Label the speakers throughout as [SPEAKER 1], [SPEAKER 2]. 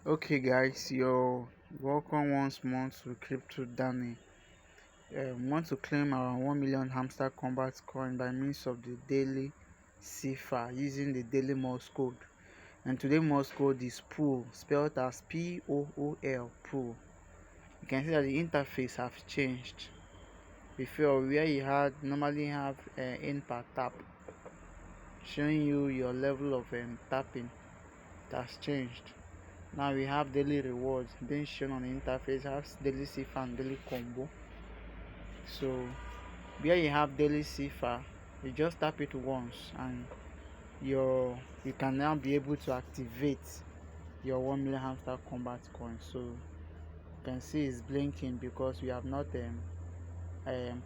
[SPEAKER 1] Okay guys, you're welcome once more to Crypto Danny. Want to claim our 1 million hamster combat coin by means of the daily Cipher using the daily Morse code. And today Morse code is pool, spelled as POOL, pool. You can see that the interface has changed. Before, where you had normally have in per tap, showing you your level of tapping, it has changed. Now we have daily rewards being shown on the interface, has daily Cipher and daily combo. So where you have daily Cipher, you just tap it once and you can now be able to activate your 1 million hamster combat coin. So you can see it's blinking because we have not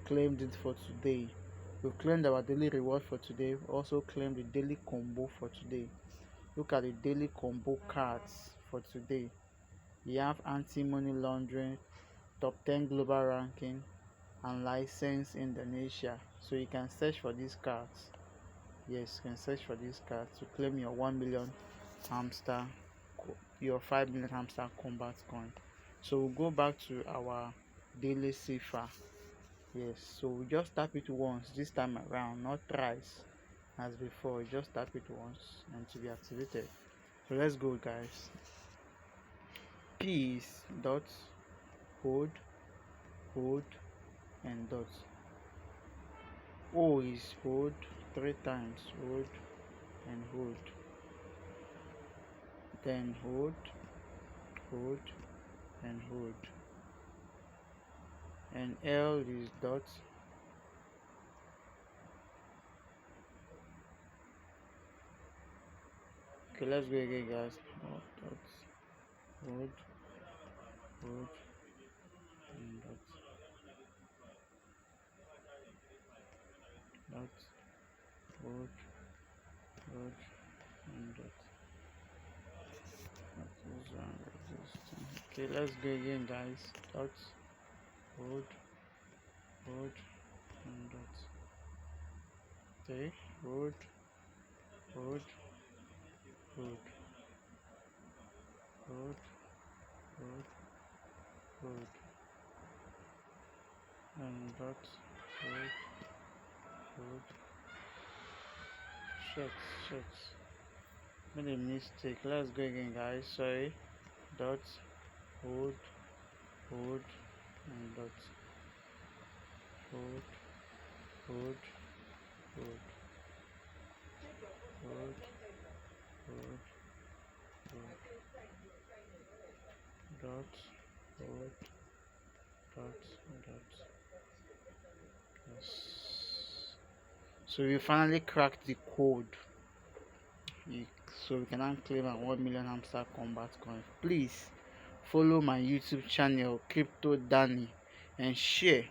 [SPEAKER 1] claimed it for today. We've claimed our daily reward for today. We also claimed the daily combo for today. Look at the daily combo cards for today. You have anti-money laundering, top 10 global ranking, and license Indonesia. So you can search for these cards. Yes, you can search for these cards to claim your 1 million hamster, your 5 million hamster combat coin. So we'll go back to our daily Cipher. Yes, so we just tap it once this time around, not thrice as before. Just tap it once and to be activated. So let's go guys. P is dot, hold, and dot. O is hold 3 times, hold and hold, then hold and hold, and L is dot. Okay, let's go again guys. Dot, hold and dot, hold and dot. Okay, let's go again guys. Dot, hold and dot. Okay, hold hold hold hold and dot, hold hold. Shucks, made a mistake. Let's go again guys. Sorry. Dot, hold and dot, hold hold hold hold hold dot, hold dot. Yes. So we finally cracked the code. So we can now claim our 1 million hamster combat coin. Please follow my YouTube channel Crypto Danny and share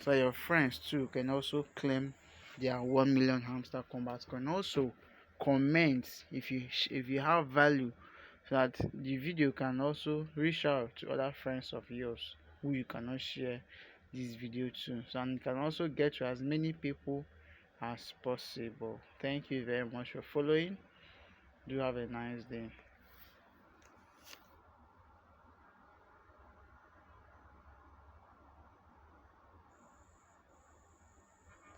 [SPEAKER 1] so your friends too can also claim their 1 million hamster combat coin. Also comment if you have value, so that the video can also reach out to other friends of yours who you cannot share this video to, so and can also get to as many people as possible. Thank you very much for following. Do have a nice day.